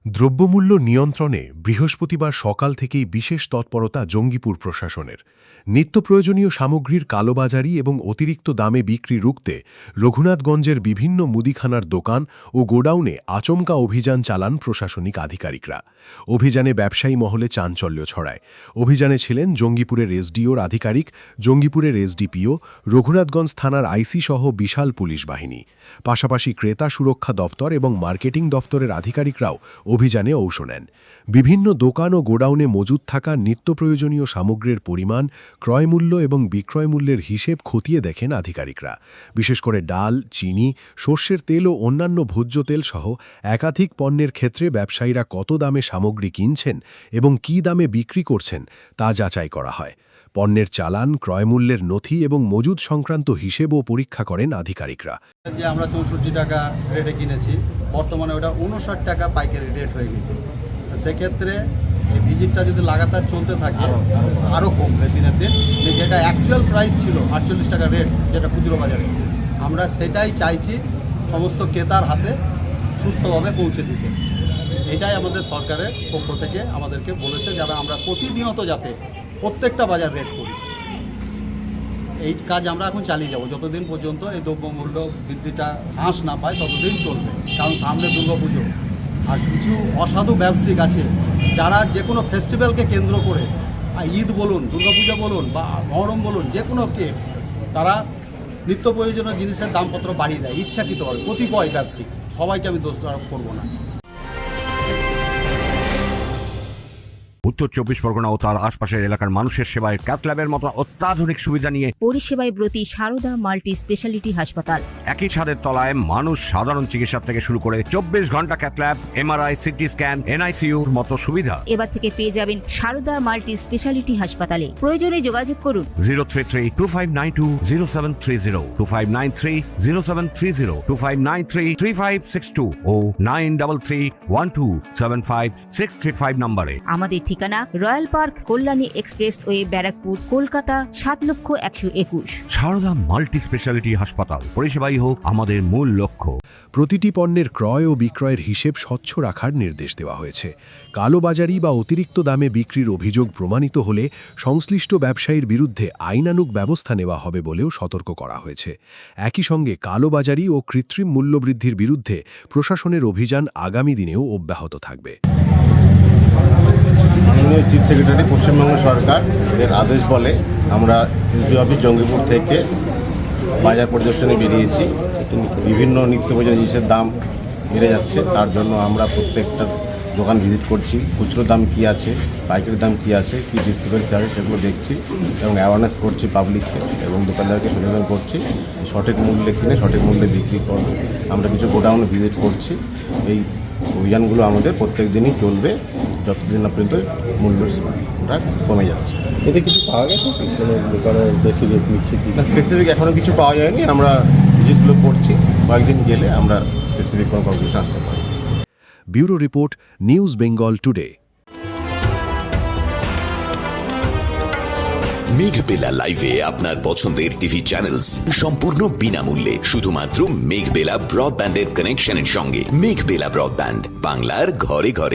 দ্রব্যমূল্য নিয়ন্ত্রণে বৃহস্পতিবার সকাল থেকেই বিশেষ তৎপরতা জঙ্গিপুর প্রশাসনের। নিত্য প্রয়োজনীয় সামগ্রীর কালোবাজারি এবং অতিরিক্ত দামে বিক্রি রুখতে রঘুনাথগঞ্জের বিভিন্ন মুদিখানার দোকান ও গোডাউনে আচমকা অভিযান চালান প্রশাসনিক আধিকারিকরা। অভিযানে ব্যবসায়ী মহলে চাঞ্চল্য ছড়ায়। অভিযানে ছিলেন জঙ্গিপুরের এসডিওর আধিকারিক, জঙ্গিপুরের এসডিপিও, রঘুনাথগঞ্জ থানার আইসি সহ বিশাল পুলিশ বাহিনী। পাশাপাশি ক্রেতা সুরক্ষা দপ্তর এবং মার্কেটিং দপ্তরের আধিকারিকরাও অভিযানে অংশ নেন। বিভিন্ন দোকান ও গোডাউনে মজুদ থাকা নিত্য প্রয়োজনীয় সামগ্রীর পরিমাণ, ক্রয়মূল্য এবং বিক্রয়মূল্যের হিসেব খতিয়ে দেখেন আধিকারিকরা। বিশেষ করে ডাল, চিনি, সর্ষের তেল ও অন্যান্য ভোজ্য তেল সহ একাধিক পণ্যের ক্ষেত্রে ব্যবসায়ীরা কত দামে সামগ্রী কিনছেন এবং কী দামে বিক্রি করছেন তা যাচাই করা হয়। পণ্যের চালান, ক্রয়মূল্যের নথি এবং মজুদ সংক্রান্ত হিসেবও পরীক্ষা করেন আধিকারিকরা। যে আমরা 64 টাকা রেটে কিনেছি, বর্তমানে ওটা 59 টাকা পাইকারি রেট হয়ে গেছে। সেক্ষেত্রে এই ভিজিটটা যদি লাগাতার চলতে থাকে আরও কমবে দিনের দিন। যেটা অ্যাকচুয়াল প্রাইস ছিল 48 টাকা রেট, যেটা খুচরো বাজারে, আমরা সেটাই চাইছি সমস্ত ক্রেতার হাতে সুস্থভাবে পৌঁছে দিতে। এটাই আমাদের সরকারের পক্ষ থেকে আমাদেরকে বলেছে, যারা আমরা প্রতিনিয়ত যাতে প্রত্যেকটা বাজার রেট করি। এই কাজ আমরা এখন চালিয়ে যাব যতদিন পর্যন্ত এই দ্রব্যমূল্য বৃদ্ধিটা হ্রাস না পায়, ততদিন চলবে। কারণ সামনে দুর্গাপুজো, আর কিছু অসাধু ব্যবসায়িক আছে যারা যে কোনো ফেস্টিভ্যালকে কেন্দ্র করে, ঈদ বলুন, দুর্গাপুজো বলুন বা মহরম বলুন, যে কোনো তারা নিত্য প্রয়োজনীয় জিনিসের দামপত্র বাড়িয়ে দেয় ইচ্ছাকৃতভাবে। কতিপয় ব্যবসায়িক, সবাইকে আমি দোষ করবো না। উত্তর 24 পরগনা ও তার আশপাশের এলাকার মানুষের সেবায় ক্যাথ ল্যাবের মতো অত্যাধুনিক সুবিধা নিয়ে পরিষেবায় ব্রতী সারদা মাল্টি স্পেশালিটি হাসপাতাল। একই ছাদের তলায় মানুষ সাধারণ চিকিৎসা থেকে শুরু করে 24 ঘন্টা cath lab, MRI, CT scan, এনআইসিইউর মতো সুবিধা এবার থেকে পেয়ে যাবেন সারদা মাল্টি স্পেশালিটি হাসপাতালে। প্রয়োজনে যোগাযোগ করুন 033-2592-0730, 2593-0730, 2593-3562 ও 9331275635 নম্বরে। আমাদের ঠিকানা royal park, Kalyani expressway, Barrackpore, Kolkata 7,01,21। Sarada multi speciality হাসপাতাল, পরিষেবাই হোক আমাদের মূল লক্ষ্য। প্রতিটি পণ্যের ক্রয় ও বিক্রয়ের হিসেব স্বচ্ছ রাখার নির্দেশ দেওয়া হয়েছে। কালোবাজারি বা অতিরিক্ত দামে বিক্রির অভিযোগ প্রমাণিত হলে সংশ্লিষ্ট ব্যবসায়ীর বিরুদ্ধে আইনানুগ ব্যবস্থা নেওয়া হবে বলেও সতর্ক করা হয়েছে। একই সঙ্গে কালোবাজারি ও কৃত্রিম মূল্যবৃদ্ধির বিরুদ্ধে প্রশাসনের অভিযান আগামী দিনেও অব্যাহত থাকবে। মাননীয় চিফ সেক্রেটারি পশ্চিমবঙ্গ সরকার এর আদেশ বলে আমরা এসডি অফিস জঙ্গিপুর থেকে বাজার পরিদর্শনে বেরিয়েছি। বিভিন্ন নিত্য প্রয়োজনীয় জিনিসের দাম বেড়ে যাচ্ছে, তার জন্য আমরা প্রত্যেকটা দোকান ভিজিট করছি। খুচরো দাম কী আছে, পাইকারি দাম কী আছে, কী ডিসকাউন্ট কী আছে সেগুলো দেখছি এবং অ্যাওয়ারনেস করছি পাবলিককে এবং দোকানদারকে সচেতন করছি। সঠিক মূল্যে কিনে সঠিক মূল্যে বিক্রি করবো। আমরা কিছু গোডাউনে ভিজিট করছি। এই অভিযানগুলো আমাদের প্রত্যেক দিনই চলবে যতদিন না পর্যন্ত মূল্যটা কমে যাচ্ছে। এতে কিছু পাওয়া গেছে কোনো দোকানে বেশি রেট নিচ্ছে কি না, স্পেসিফিক এখনও কিছু পাওয়া যায়নি। আমরা ভিজিটগুলো করছি, কয়েকদিন গেলে আমরা স্পেসিফিক কোনো কনক্লুশন আসতে পারি। Bureau report, news Bengal today. Meghbela লাইভে আপনার পছন্দের টিভি চ্যানেলস সম্পূর্ণ বিনামূল্যে, শুধুমাত্র মেঘবেলা ব্রডব্যান্ডের কানেকশনের সঙ্গে। মেঘবেলা ব্রডব্যান্ড, বাংলার ঘরে ঘরে।